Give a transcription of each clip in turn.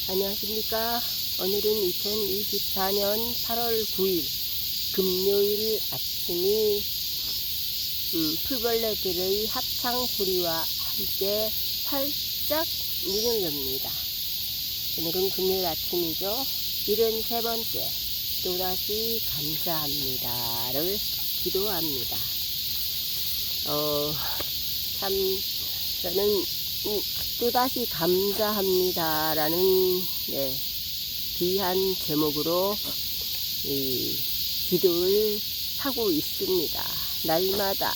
안녕하십니까. 오늘은 2024년 8월 9일 금요일 아침이 풀벌레들의 합창 소리와 함께 활짝 문을 엽니다. 오늘은 금요일 아침이죠. 73번째 또다시 감사합니다를 기도합니다. 참 저는 또다시 감사합니다라는 귀한 제목으로 이 기도를 하고 있습니다. 날마다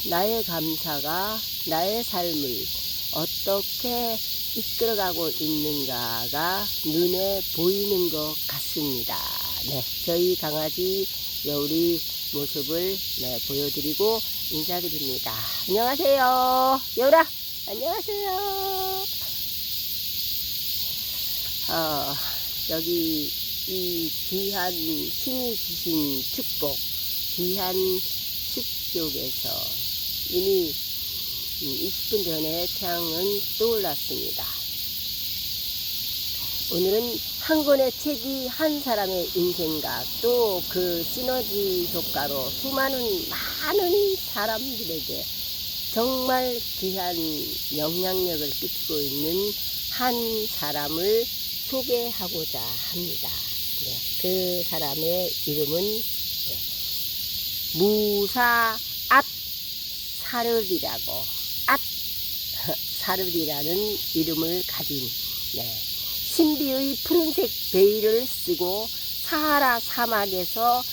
나의 감사가 나의 삶을 어떻게 이끌어가고 있는가가 눈에 보이는 것 같습니다. 저희 강아지 여울이 모습을 보여드리고 인사드립니다. 안녕하세요. 여울아, 안녕하세요. 여기 이 귀한 신이 주신 축복, 귀한 숲속에서 이미 20분 전에 태양은 떠올랐습니다. 오늘은 한 권의 책이 한 사람의 인생과 또 그 시너지 효과로 많은 사람들에게 정말 귀한 영향력을 끼치고 있는 한 사람을 소개하고자 합니다. 그 사람의 이름은 무사 앗사르디라고 사르디라는 이름을 가진 신비의 푸른색 베일을 쓰고 사하라 사막에서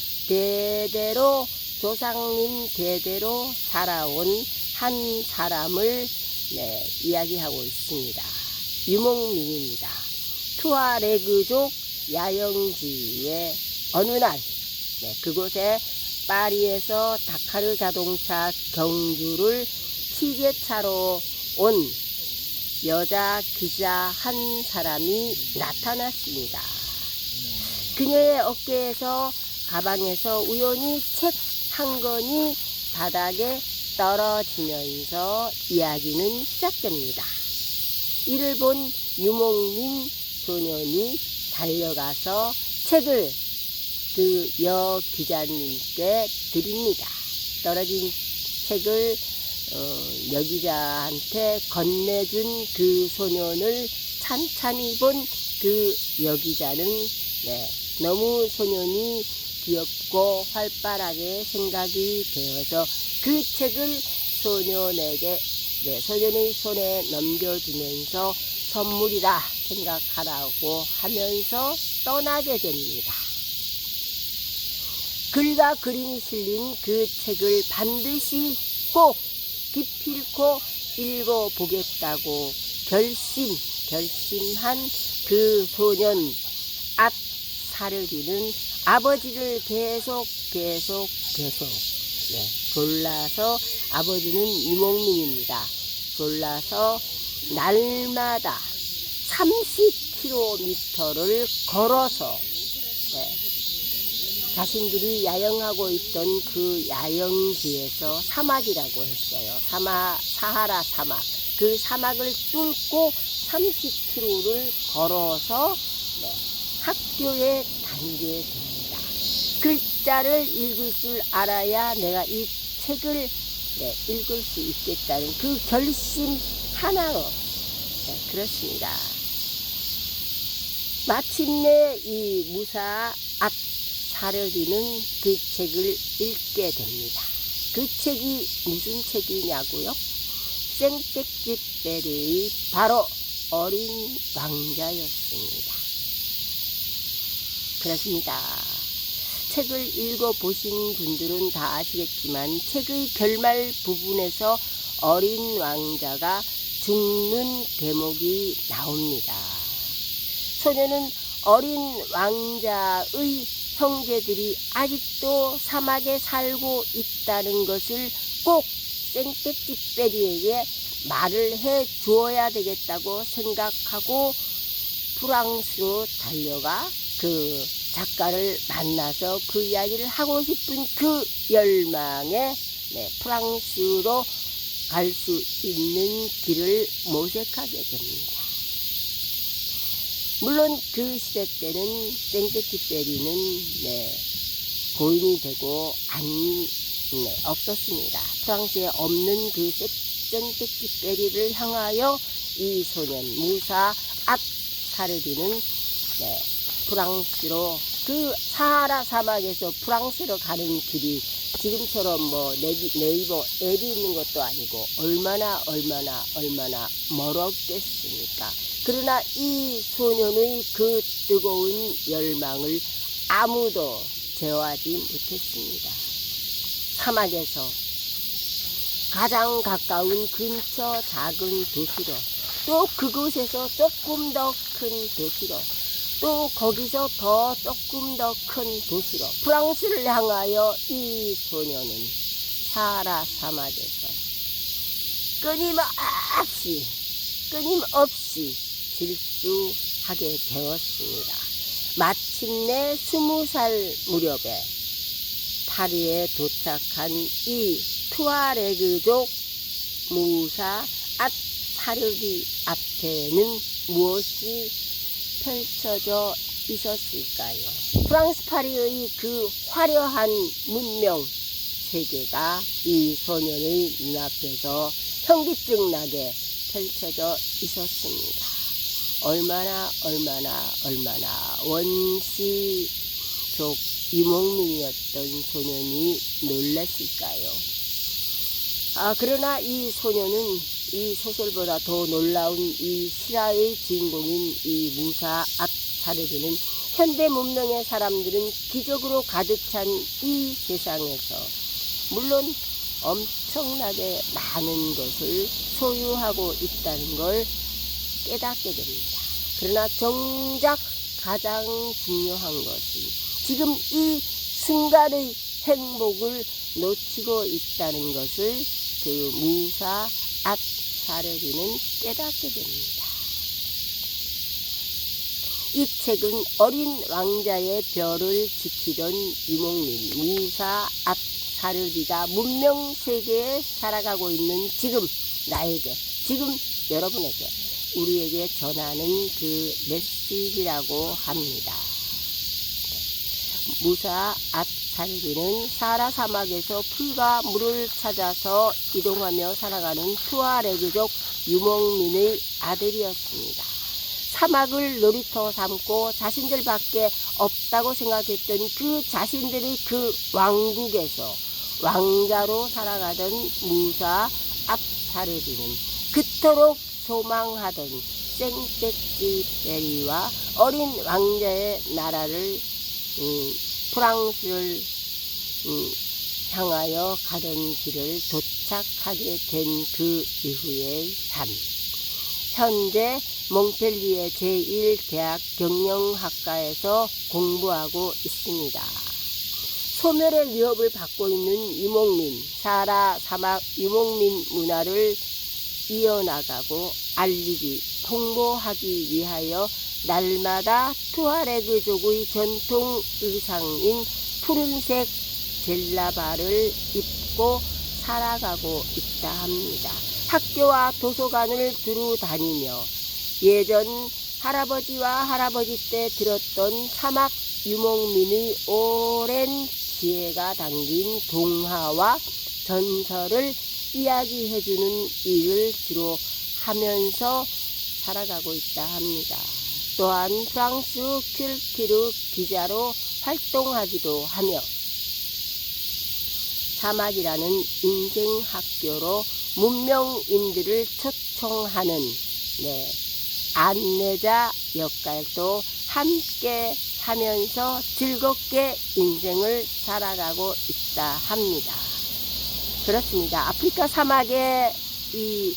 조상님 대대로 살아온 한 사람을 이야기하고 있습니다. 유목민입니다. 투아레그족 야영지의 어느 날 그곳에 파리에서 다카르 자동차 경주를 취재차로 온 여자 기자 한 사람이 나타났습니다. 그녀의 어깨에서 가방에서 우연히 책 한 권이 바닥에 떨어지면서 이야기는 시작됩니다. 이를 본 유목민 소년이 달려가서 책을 그 여 기자님께 드립니다. 떨어진 책을 여 기자한테 건네준 그 소년을 찬찬히 본 그 여 기자는 너무 소년이 귀엽고 활발하게 생각이 되어서 그 책을 소년에게 소년의 손에 넘겨주면서 선물이라 생각하라고 하면서 떠나게 됩니다. 글과 그림이 실린 그 책을 반드시 꼭 기필코 읽어보겠다고 결심한 그 소년 앗사르디는 아버지를 계속 졸라서, 아버지는 유목민입니다. 졸라서 날마다 30km를 걸어서 자신들이 야영하고 있던 그 야영지에서 사막이라고 했어요. 사하라 사막. 그 사막을 뚫고 30km를 걸어서 학교에 다니게 됩니다. 글자를 읽을 줄 알아야 내가 이 책을 읽을 수 있겠다는 그 결심 하나로 그렇습니다. 마침내 이 무사 앗사르디는 그 책을 읽게 됩니다. 그 책이 무슨 책이냐고요? 생텍쥐페리의 바로 어린 왕자였습니다. 그렇습니다. 책을 읽어보신 분들은 다 아시겠지만 책의 결말 부분에서 어린 왕자가 죽는 대목이 나옵니다. 소녀는 어린 왕자의 형제들이 아직도 사막에 살고 있다는 것을 꼭 생텍쥐페리에게 말을 해 주어야 되겠다고 생각하고 프랑스로 달려가 그 작가를 만나서 그 이야기를 하고 싶은 그 열망에 프랑스로 갈 수 있는 길을 모색하게 됩니다. 물론 그 시대 때는 생떼끼베리는 고인이 되고 없었습니다. 프랑스에 없는 그 생떼끼베리를 향하여 이 소년 무사 앗사르디는 프랑스로, 그 사하라 사막에서 프랑스로 가는 길이 지금처럼 뭐 네이버 앱이 있는 것도 아니고 얼마나 멀었겠습니까? 그러나 이 소년의 그 뜨거운 열망을 아무도 제어하지 못했습니다. 사막에서 가장 가까운 근처 작은 도시로, 또 그곳에서 조금 더 큰 도시로, 또 거기서 더 조금 더 큰 도시로, 프랑스를 향하여 이 소년은 사하라 사막에서 끊임없이 질주하게 되었습니다. 마침내 20살 무렵에 파리에 도착한 이 투아레그족 무사 앗사르디 앞에는 무엇이 펼쳐져 있었을까요? 프랑스 파리의 그 화려한 문명 세계가 이 소년의 눈앞에서 현기증 나게 펼쳐져 있었습니다. 얼마나 원시족 유목민이었던 소년이 놀랐을까요? 그러나 이 소년은 이 소설보다 더 놀라운 이 실화의 주인공인 이 무사 앗사르디는 현대 문명의 사람들은 기적으로 가득 찬 이 세상에서 물론 엄청나게 많은 것을 소유하고 있다는 걸 깨닫게 됩니다. 그러나 정작 가장 중요한 것은 지금 이 순간의 행복을 놓치고 있다는 것을 그 무사 앗사르디는 깨닫게 됩니다. 이 책은 어린 왕자의 별을 지키던 유목민 무사 앗사르디가 문명 세계에 살아가고 있는 지금 나에게, 지금 여러분에게, 우리에게 전하는 그 메시지라고 합니다. 무사 앗사르디는 사하라 사막에서 풀과 물을 찾아서 이동하며 살아가는 투아레그족 유목민의 아들이었습니다. 사막을 놀이터 삼고 자신들밖에 없다고 생각했던 그 자신들의 그 왕국에서 왕자로 살아가던 무사 앗사르디는 그토록 소망하던 생떼끼베리와 어린 왕자의 나라를 프랑스를 향하여 가던 길을 도착하게 된 그 이후의 삶. 현재 몽펠리에 제1대학 경영학과에서 공부하고 있습니다. 소멸의 위협을 받고 있는 유목민, 사하라 사막 유목민 문화를 이어나가고 알리기, 홍보하기 위하여 날마다 투아레그족의 전통 의상인 푸른색 젤라바를 입고 살아가고 있다 합니다. 학교와 도서관을 두루 다니며 예전 할아버지와 할아버지 때 들었던 사막 유목민의 오랜 지혜가 담긴 동화와 전설을 이야기해주는 일을 주로 하면서 살아가고 있다 합니다. 또한 프랑스 퀼티르 기자로 활동하기도 하며 사막이라는 인생학교로 문명인들을 초청하는 안내자 역할도 함께 하면서 즐겁게 인생을 살아가고 있다 합니다. 그렇습니다. 아프리카 사막에 이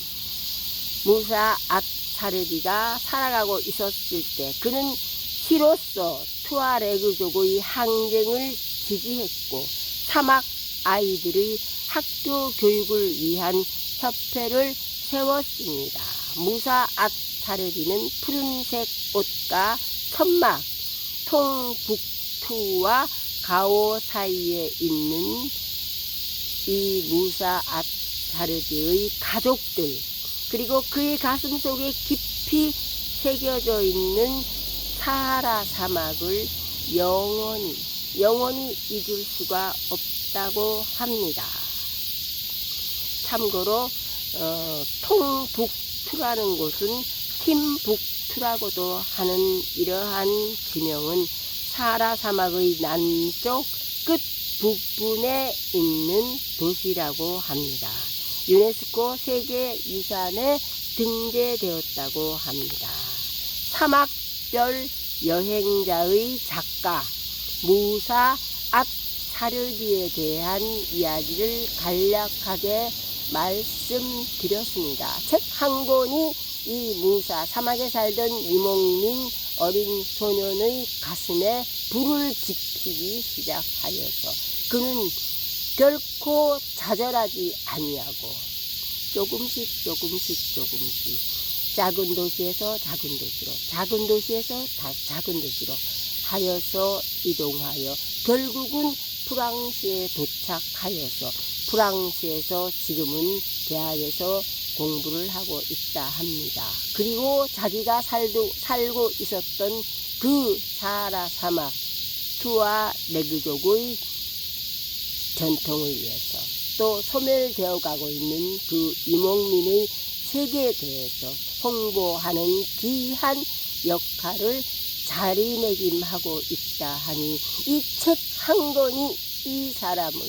무사 앗사르디가 살아가고 있었을 때 그는 시로서 투아레그족의 항쟁을 지지했고 사막 아이들의 학교 교육을 위한 협회를 세웠습니다. 무사 앗사르디는 푸른색 옷과 천막, 통북투와 가오 사이에 있는 이 무사 앗사르디의 가족들, 그리고 그의 가슴 속에 깊이 새겨져 있는 사하라 사막을 영원히 잊을 수가 없다고 합니다. 참고로 통북투라는 곳은 팀북투라고도 하는 이러한 지명은 사하라 사막의 남쪽 끝 북부에 있는 도시라고 합니다. 유네스코 세계유산에 등재되었다고 합니다. 사막별 여행자의 작가 무사 앗사르디에 대한 이야기를 간략하게 말씀드렸습니다. 책 한 권이 이 무사 사막에 살던 유목민 어린 소년의 가슴에 불을 지피기 시작하여서 그는 결코 좌절하지 아니하고 조금씩 작은 도시에서 작은 도시로, 작은 도시에서 작은 도시로 하여서 이동하여 결국은 프랑스에 도착하여서 프랑스에서 지금은 대학에서 공부를 하고 있다 합니다. 그리고 자기가 살고 있었던 그 사하라 사막 투와 레그족의 전통을 위해서 또 소멸되어 가고 있는 그 유목민의 세계에 대해서 홍보하는 귀한 역할을 자리매김하고 있다 하니 이 책 한 권이 이 사람의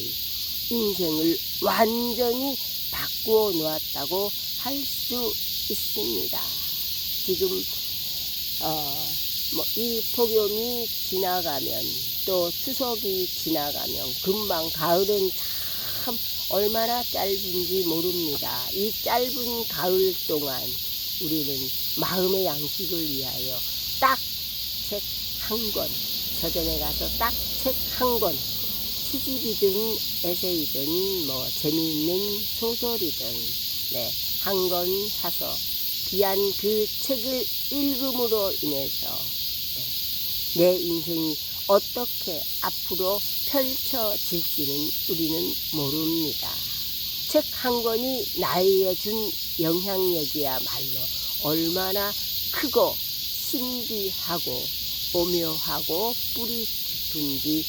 인생을 완전히 바꾸어 놓았다고 할 수 있습니다. 지금 이 폭염이 지나가면 또 추석이 지나가면 금방 가을은 참 얼마나 짧은지 모릅니다. 이 짧은 가을 동안 우리는 마음의 양식을 위하여 딱 책 한 권, 서점에 가서 딱 책 한 권, 시집이든 에세이든 재미있는 소설이든 한 권 사서 귀한 그 책을 읽음으로 인해서 내 인생이 어떻게 앞으로 펼쳐질지는 우리는 모릅니다. 책 한 권이 나에게 준 영향력이야말로 얼마나 크고 신비하고 오묘하고 뿌리 깊은지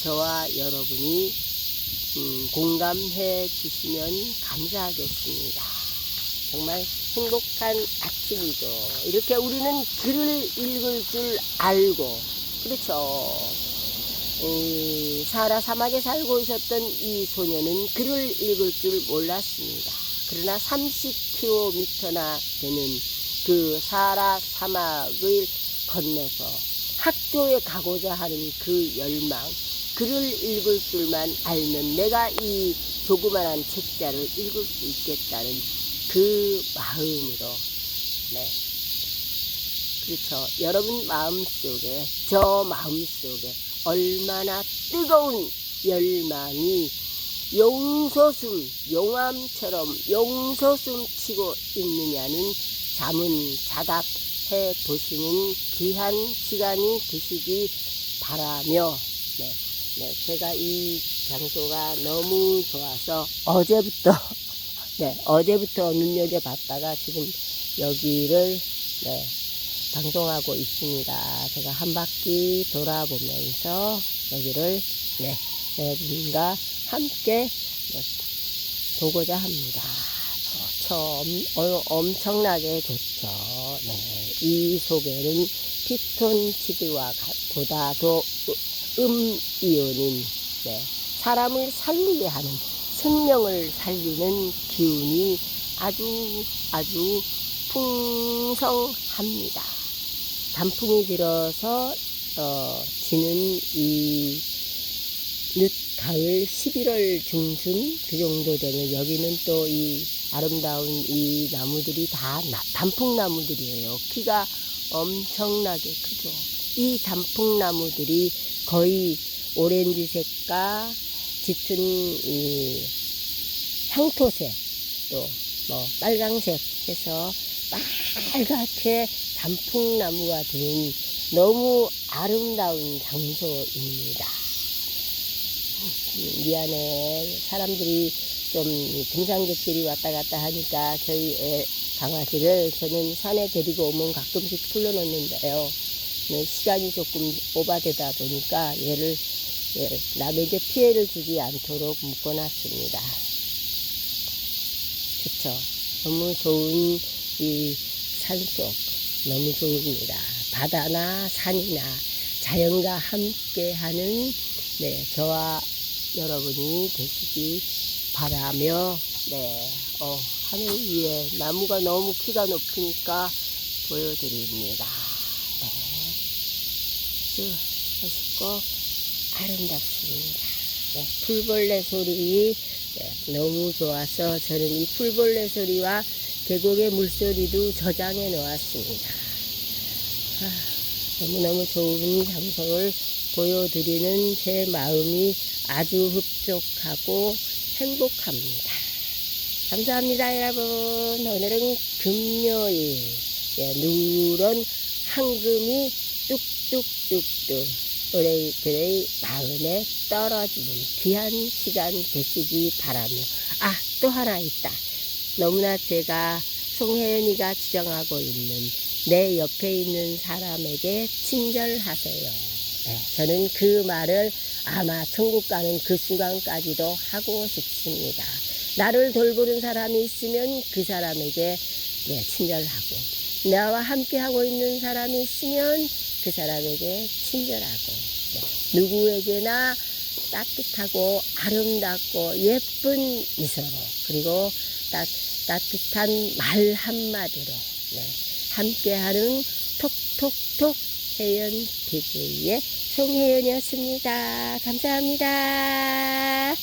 저와 여러분이 공감해 주시면 감사하겠습니다. 정말 행복한 아침이죠. 이렇게 우리는 글을 읽을 줄 알고, 그렇죠. 사하라 사막에 살고 있었던 이 소녀는 글을 읽을 줄 몰랐습니다. 그러나 30km나 되는 그 사하라 사막을 건너서 학교에 가고자 하는 그 열망, 글을 읽을 줄만 알면 내가 이 조그만한 책자를 읽을 수 있겠다는 그 마음으로, 그렇죠. 여러분 마음속에, 저 마음속에 얼마나 뜨거운 열망이 용암처럼 용솟음 치고 있느냐는 자문자답해 보시는 귀한 시간이 되시기 바라며, 제가 이 장소가 너무 좋아서 어제부터 눈여겨봤다가 지금 여기를 방송하고 있습니다. 제가 한 바퀴 돌아보면서 여기를 여러분과 함께 보고자 합니다. 좋죠. 엄청나게 좋죠. 이 속에는 피톤치드와 보다도 음이온인 사람을 살리게 하는, 생명을 살리는 기운이 아주 풍성합니다. 단풍이 들어서 지는 이 늦가을 11월 중순 그 정도 되면 여기는 또 이 아름다운 이 나무들이 다 단풍나무들이에요. 키가 엄청나게 크죠. 이 단풍나무들이 거의 오렌지색과 짙은 이 향토색, 또 빨강색 해서 빨갛게 단풍나무가 드는 너무 아름다운 장소입니다. 미안해. 사람들이 좀 등산객들이 왔다 갔다 하니까 저희 강아지를 저는 산에 데리고 오면 가끔씩 풀러놓는데요. 시간이 조금 오바되다 보니까 얘를 남에게 피해를 주지 않도록 묶어놨습니다. 그쵸? 너무 좋은 이 산속 너무 좋습니다. 바다나 산이나 자연과 함께하는 저와 여러분이 되시기 바라며 하늘 위에 나무가 너무 키가 높으니까 보여드립니다. 아주 멋있고 아름답습니다. 풀벌레 소리 너무 좋아서 저는 이 풀벌레 소리와 계곡의 물소리도 저장해 놓았습니다. 너무너무 좋은 장소를 보여드리는 제 마음이 아주 흡족하고 행복합니다. 감사합니다, 여러분. 오늘은 금요일. 누런 황금이 뚝뚝뚝뚝 우리들의 마음에 떨어지는 귀한 시간 되시기 바라며, 또 하나 있다. 너무나 제가 송혜연이가 지정하고 있는 내 옆에 있는 사람에게 친절하세요. 저는 그 말을 아마 천국 가는 그 순간까지도 하고 싶습니다. 나를 돌보는 사람이 있으면 그 사람에게 친절하고, 나와 함께 하고 있는 사람이 있으면 그 사람에게 친절하고, 누구에게나 따뜻하고 아름답고 예쁜 미소로, 그리고 따뜻한 말 한마디로 함께하는 톡톡톡 혜연 TV의 송혜연이었습니다. 감사합니다.